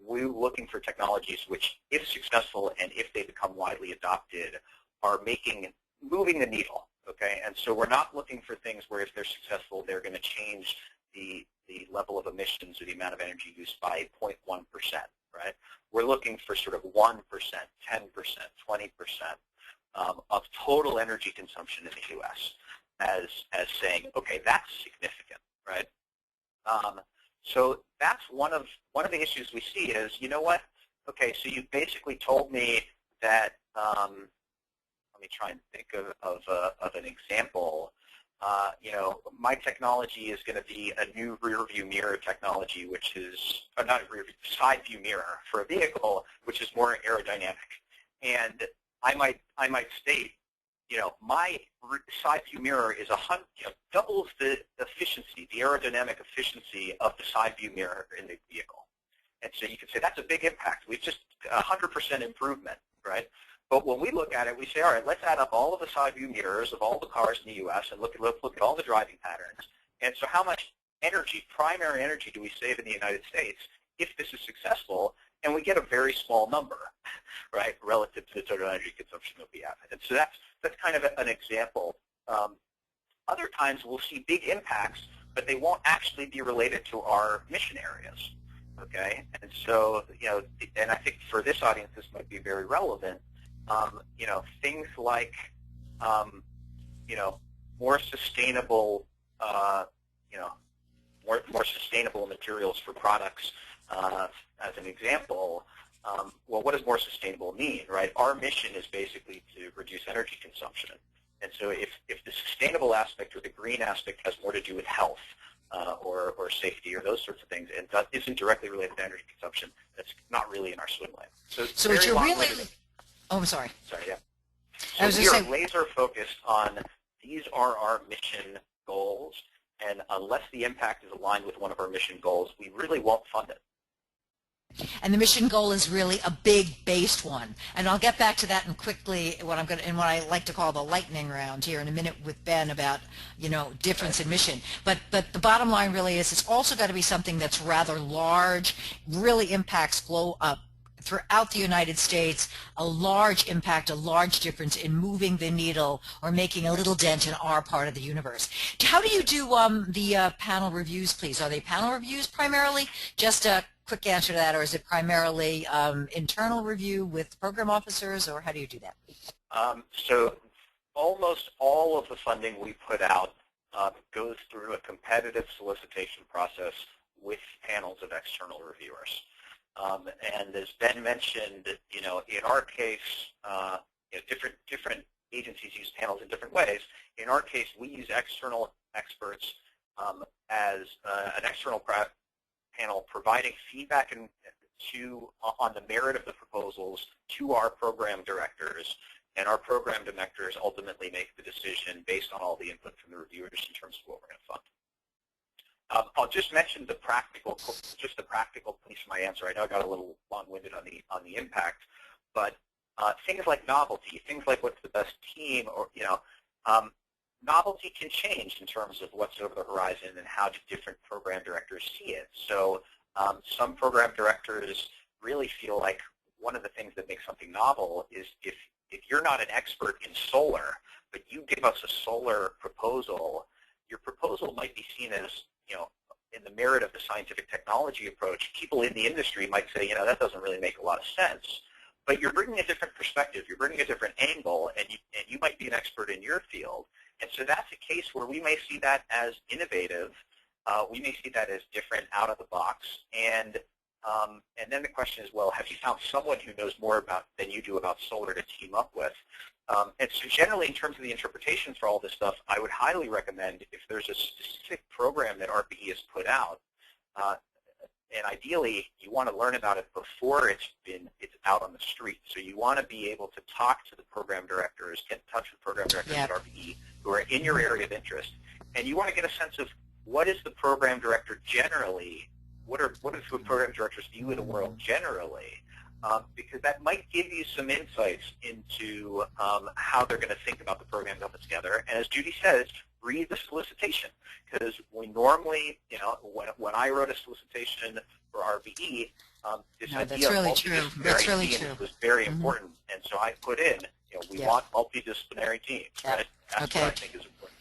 we're looking for technologies which, if successful and if they become widely adopted, are moving the needle, okay? And so we're not looking for things where if they're successful, they're going to change the level of emissions or the amount of energy used by 0.1%, right? We're looking for sort of 1%, 10%, 20% of total energy consumption in the U.S. as saying, okay, that's significant, right? So that's one of the issues we see is, you know what? Okay, so you basically told me that. Let me try and think of an example. My technology is going to be a new rear view mirror technology, which is not a rear view, side view mirror for a vehicle, which is more aerodynamic. And I might state, my side view mirror is doubles the efficiency, the aerodynamic efficiency of the side view mirror in the vehicle. And so you can say that's a big impact. We've just 100% improvement, right? But when we look at it, we say, all right, let's add up all of the side view mirrors of all the cars in the U.S. and let's look at all the driving patterns. And so how much energy, primary energy, do we save in the United States if this is successful? And we get a very small number, right, relative to the total energy consumption that we have. And so that's kind of an example. Other times we'll see big impacts, but they won't actually be related to our mission areas, okay? And so, and I think for this audience this might be very relevant. Things like, more sustainable, more sustainable materials for products, as an example. Well, what does more sustainable mean, right? Our mission is basically to reduce energy consumption. And so if the sustainable aspect or the green aspect has more to do with health or safety or those sorts of things and isn't directly related to energy consumption, that's not really in our swim lane. So what you're really... Oh, I'm sorry. Sorry, yeah. So we are laser focused on these are our mission goals, and unless the impact is aligned with one of our mission goals, we really won't fund it. And the mission goal is really a big based one. And I'll get back to that in quickly what I like to call the lightning round here in a minute with Ben about, difference in mission. But the bottom line really is it's also got to be something that's rather large, really impacts throughout the United States, a large impact, a large difference in moving the needle or making a little dent in our part of the universe. How do you do the panel reviews, please? Are they panel reviews primarily? Just a quick answer to that, or is it primarily internal review with program officers, or how do you do that? So almost all of the funding we put out goes through a competitive solicitation process with panels of external reviewers. And as Ben mentioned, in our case, different agencies use panels in different ways. In our case, we use external experts as an external panel providing feedback on the merit of the proposals to our program directors, and our program directors ultimately make the decision based on all the input from the reviewers in terms of what we're going to fund. I'll just mention the practical piece of my answer. I know I got a little long-winded on the impact, but things like novelty, things like what's the best team, or novelty can change in terms of what's over the horizon and how do different program directors see it. So some program directors really feel like one of the things that makes something novel is if you're not an expert in solar, but you give us a solar proposal, your proposal might be seen as, in the merit of the scientific technology approach, people in the industry might say, that doesn't really make a lot of sense. But you're bringing a different perspective, you're bringing a different angle, and you might be an expert in your field. And so that's a case where we may see that as innovative, we may see that as different, out of the box, and then the question is, well, have you found someone who knows more than you do about solar to team up with? And so generally, in terms of the interpretations for all this stuff, I would highly recommend, if there's a specific program that ARPA-E has put out, and ideally, you want to learn about it before it's out on the street. So you want to be able to talk to the program directors, get in touch with program directors at ARPA-E who are in your area of interest, and you want to get a sense of what is the program director generally, what is the program director's view of the world generally, because that might give you some insights into how they're going to think about the program that put together. And as Judy says, read the solicitation, because we normally, when I wrote a solicitation for RBE, this idea of multidisciplinary teams was very important, and so I put in, we want multidisciplinary teams. Right? That's what I think is important.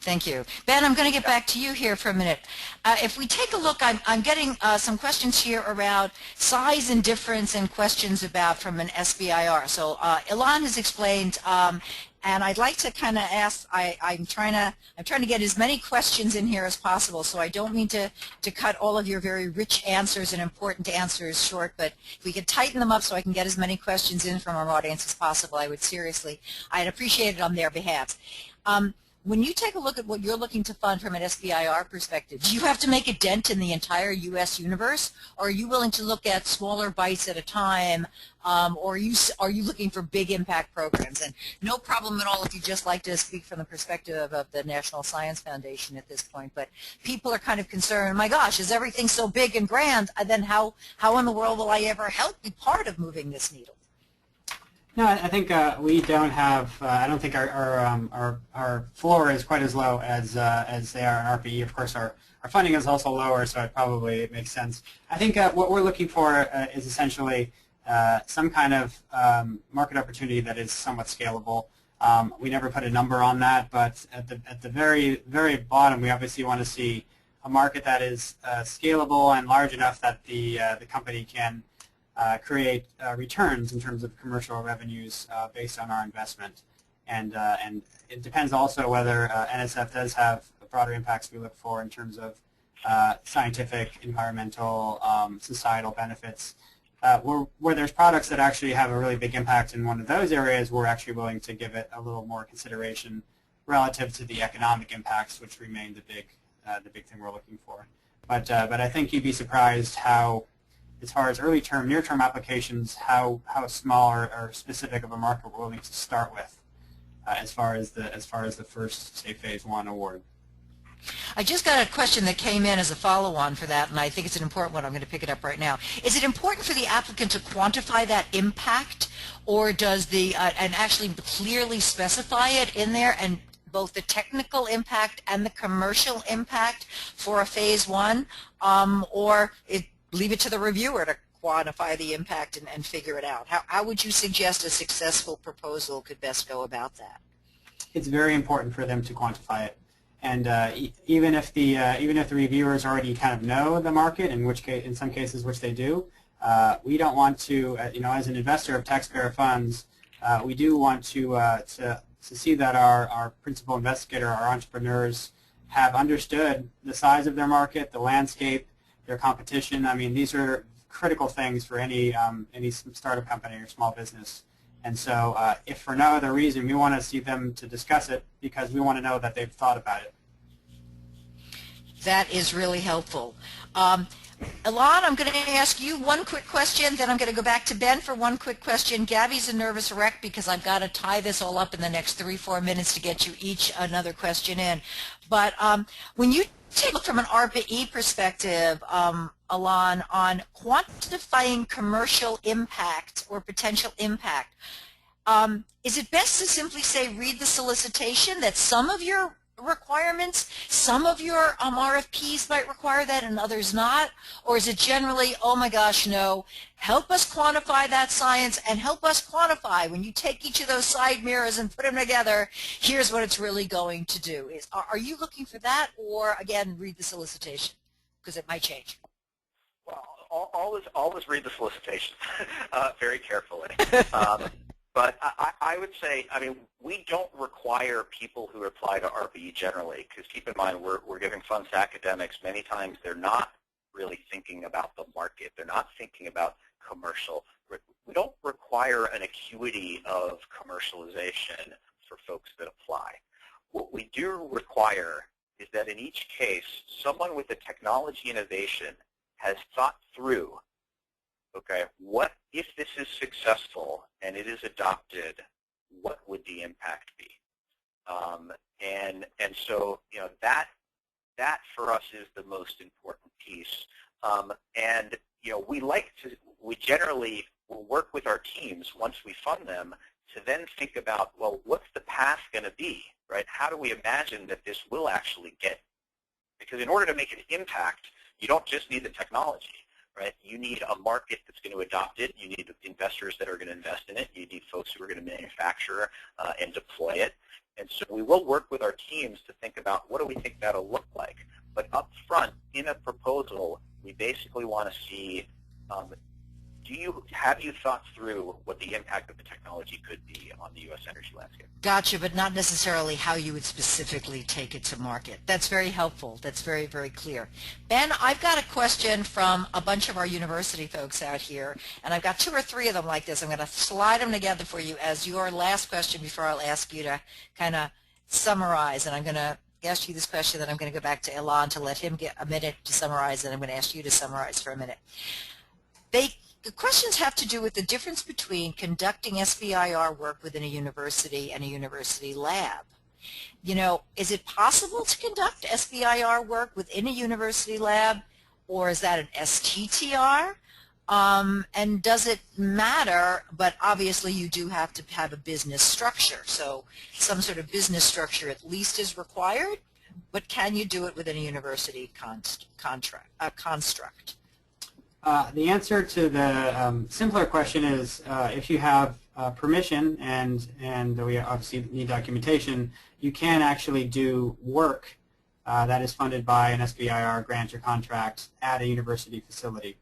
Thank you. Ben, I'm going to get back to you here for a minute. If we take a look, I'm getting some questions here around size and difference, and questions about from an SBIR. So Ilan has explained, and I'd like to kind of ask, I'm trying to get as many questions in here as possible, so I don't mean to cut all of your very rich answers and important answers short, but if we could tighten them up so I can get as many questions in from our audience as possible, I'd appreciate it on their behalf. When you take a look at what you're looking to fund from an SBIR perspective, do you have to make a dent in the entire U.S. universe, or are you willing to look at smaller bites at a time, or are you looking for big impact programs? And no problem at all if you just like to speak from the perspective of the National Science Foundation at this point, but people are kind of concerned, my gosh, is everything so big and grand, then how in the world will I ever help be part of moving this needle? No, I think we don't have. I don't think our floor is quite as low as they are in ARPA-E. Of course, our funding is also lower, so it probably makes sense. I think what we're looking for is essentially some kind of market opportunity that is somewhat scalable. We never put a number on that, but at the very bottom, we obviously want to see a market that is scalable and large enough that the company can create returns in terms of commercial revenues based on our investment. And it depends also whether NSF does have broader impacts we look for in terms of scientific, environmental, societal benefits. Where there's products that actually have a really big impact in one of those areas, we're actually willing to give it a little more consideration relative to the economic impacts, which remain the big thing we're looking for. But I think you'd be surprised how, as far as early-term, near-term applications, how small or specific of a market we're willing to start with, as far as the first, say, phase 1 award. I just got a question that came in as a follow-on for that, and I think it's an important one. I'm going to pick it up right now. Is it important for the applicant to quantify that impact, or does the and actually clearly specify it in there, and both the technical impact and the commercial impact for a phase one, or leave it to the reviewer to quantify the impact and figure it out? How would you suggest a successful proposal could best go about that? It's very important for them to quantify it. And even if the reviewers already kind of know the market, in some cases which they do, we don't want to, as an investor of taxpayer funds, we do want to see that our principal investigator, our entrepreneurs, have understood the size of their market, the landscape, their competition. I mean, these are critical things for any startup company or small business. And so if for no other reason, we want to see them to discuss it because we want to know that they've thought about it. That is really helpful. Alon, I'm going to ask you one quick question, then I'm going to go back to Ben for one quick question. Gabby's a nervous wreck because I've got to tie this all up in the next 3-4 minutes to get you each another question in. But when you take a look from an ARPA-E perspective, Alon, on quantifying commercial impact or potential impact, is it best to simply say read the solicitation, that some of your requirements, some of your RFPs might require that and others not? Or is it generally, oh my gosh, no, help us quantify that science and help us quantify when you take each of those side mirrors and put them together, here's what it's really going to do? Are you looking for that, or again, read the solicitation? Because it might change. Well, always read the solicitation very carefully. But I would say, I mean, we don't require people who apply to ARPA-E generally, because keep in mind, we're giving funds to academics. Many times they're not really thinking about the market. They're not thinking about commercial. We don't require an acuity of commercialization for folks that apply. What we do require is that in each case, someone with a technology innovation has thought through, okay, what if this is successful and it is adopted, what would the impact be? And so, that for us is the most important piece. And we generally will work with our teams once we fund them to then think about, well, what's the path going to be, right? How do we imagine that this will actually get? Because in order to make an impact, you don't just need the technology. Right? You need a market that's going to adopt it. You need investors that are going to invest in it. You need folks who are going to manufacture and deploy it. And so we will work with our teams to think about what do we think that'll look like. But up front, in a proposal, we basically want to see, have you thought through what the impact of the technology could be on the U.S. energy landscape? Gotcha, but not necessarily how you would specifically take it to market. That's very helpful. That's very, very clear. Ben, I've got a question from a bunch of our university folks out here, and I've got 2 or 3 of them like this. I'm going to slide them together for you as your last question before I'll ask you to kind of summarize. And I'm going to ask you this question, then I'm going to go back to Alon to let him get a minute to summarize, and I'm going to ask you to summarize for a minute. The questions have to do with the difference between conducting SBIR work within a university and a university lab. Is it possible to conduct SBIR work within a university lab, or is that an STTR? And does it matter? But obviously you do have to have a business structure, so some sort of business structure at least is required, but can you do it within a university construct? The answer to the simpler question is if you have permission, and we obviously need documentation, you can actually do work that is funded by an SBIR grant or contract at a university facility.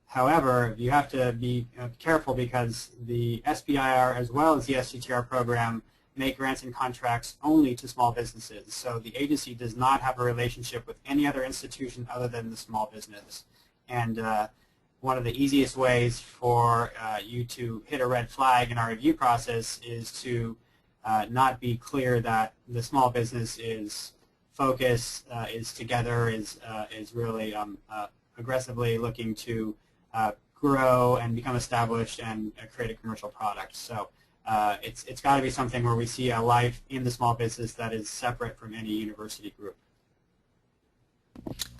However, you have to be careful because the SBIR as well as the STTR program make grants and contracts only to small businesses. So the agency does not have a relationship with any other institution other than the small business. And one of the easiest ways for you to hit a red flag in our review process is to not be clear that the small business is focused, is together, is really aggressively looking to grow and become established and create a commercial product. So it's got to be something where we see a life in the small business that is separate from any university group.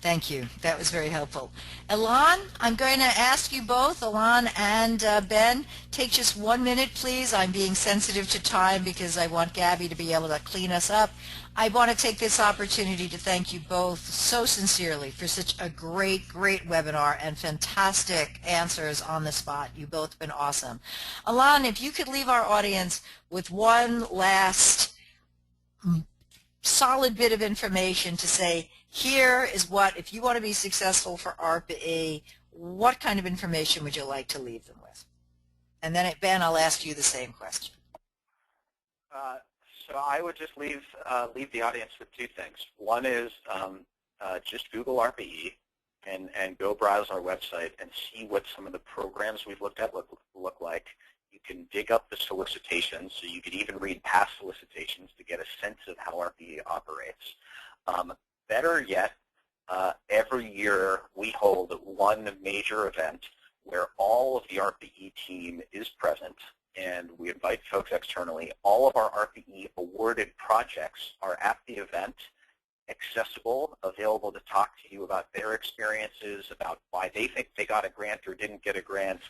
Thank you. That was very helpful. Elan, I'm going to ask you both, Elan and Ben, take just 1 minute, please. I'm being sensitive to time because I want Gabby to be able to clean us up. I want to take this opportunity to thank you both so sincerely for such a great, great webinar and fantastic answers on the spot. You both have been awesome. Elan, if you could leave our audience with one last solid bit of information to say, here is what, if you want to be successful for ARPA-E, what kind of information would you like to leave them with? And then, Ben, I'll ask you the same question. So I would just leave the audience with two things. One is just Google ARPA-E and go browse our website and see what some of the programs we've looked at look like. You can dig up the solicitations, so you could even read past solicitations to get a sense of how ARPA-E operates. Better yet, every year we hold one major event where all of the ARPA-E team is present, and we invite folks externally. All of our ARPA-E awarded projects are at the event, accessible, available to talk to you about their experiences, about why they think they got a grant or didn't get a grant.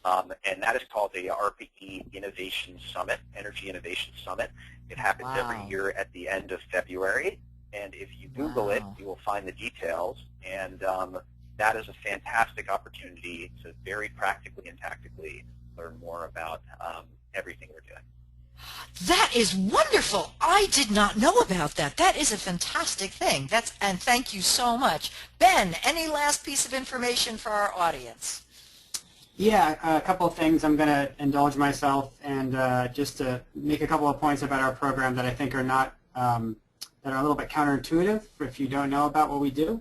And that is called the ARPA-E Innovation Summit, Energy Innovation Summit. It happens every year at the end of February. And if you Google it, you will find the details. And that is a fantastic opportunity to very practically and tactically learn more about everything we're doing. That is wonderful. I did not know about that. That is a fantastic thing. And thank you so much. Ben, any last piece of information for our audience? Yeah, a couple of things. I'm going to indulge myself and just to make a couple of points about our program that I think are not that are a little bit counterintuitive if you don't know about what we do.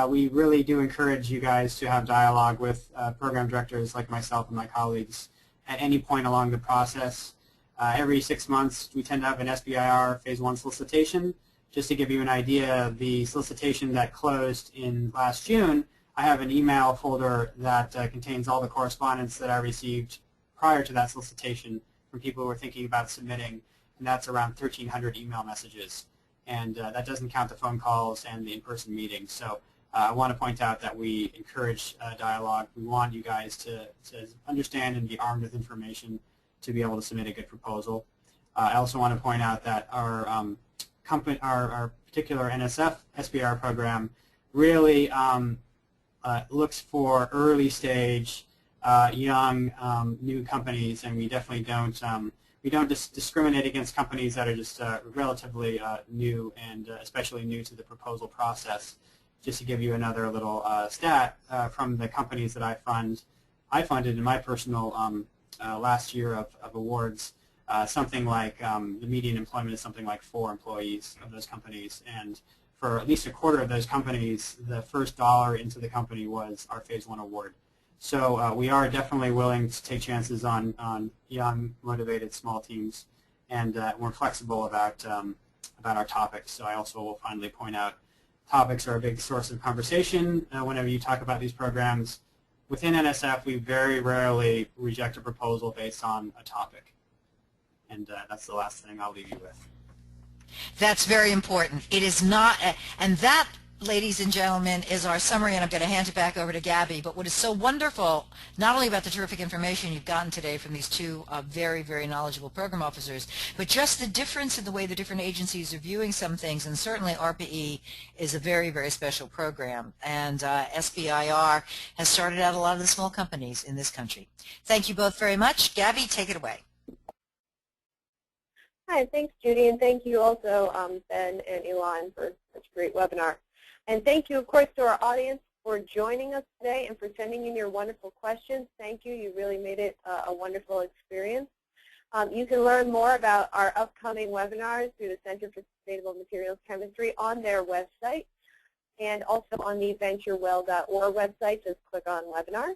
We really do encourage you guys to have dialogue with program directors like myself and my colleagues at any point along the process. Every 6 months, we tend to have an SBIR Phase 1 solicitation. Just to give you an idea, the solicitation that closed in last June, I have an email folder that contains all the correspondence that I received prior to that solicitation from people who were thinking about submitting, and that's around 1,300 email messages. And that doesn't count the phone calls and the in-person meetings. So I want to point out that we encourage dialogue. We want you guys to understand and be armed with information to be able to submit a good proposal. I also want to point out that our particular NSF SBR program really looks for early stage, young, new companies, and we definitely don't discriminate against companies that are just relatively new and especially new to the proposal process. Just to give you another little stat from the companies that I funded in my personal last year of awards, something like the median employment is something like 4 employees of those companies, and for at least a quarter of those companies, the first dollar into the company was our Phase 1 award. So we are definitely willing to take chances on young, motivated, small teams, and we're flexible about our topics. So I also will finally point out topics are a big source of conversation whenever you talk about these programs. Within NSF, we very rarely reject a proposal based on a topic. And that's the last thing I'll leave you with. That's very important. It is not, and that, ladies and gentlemen, is our summary, and I'm going to hand it back over to Gabby. But what is so wonderful, not only about the terrific information you've gotten today from these two very, very knowledgeable program officers, but just the difference in the way the different agencies are viewing some things, and certainly ARPA-E is a very, very special program. And SBIR has started out a lot of the small companies in this country. Thank you both very much. Gabby, take it away. Hi, thanks, Judy, and thank you also, Ben and Elan, for such a great webinar. And thank you, of course, to our audience for joining us today and for sending in your wonderful questions. Thank you. You really made it a wonderful experience. You can learn more about our upcoming webinars through the Center for Sustainable Materials Chemistry on their website and also on the venturewell.org website. Just click on Webinars.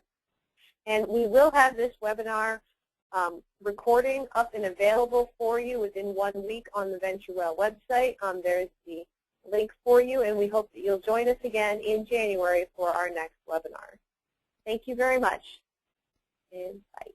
And we will have this webinar recording up and available for you within 1 week on the VentureWell website. There's the link for you, and we hope that you'll join us again in January for our next webinar. Thank you very much, and bye.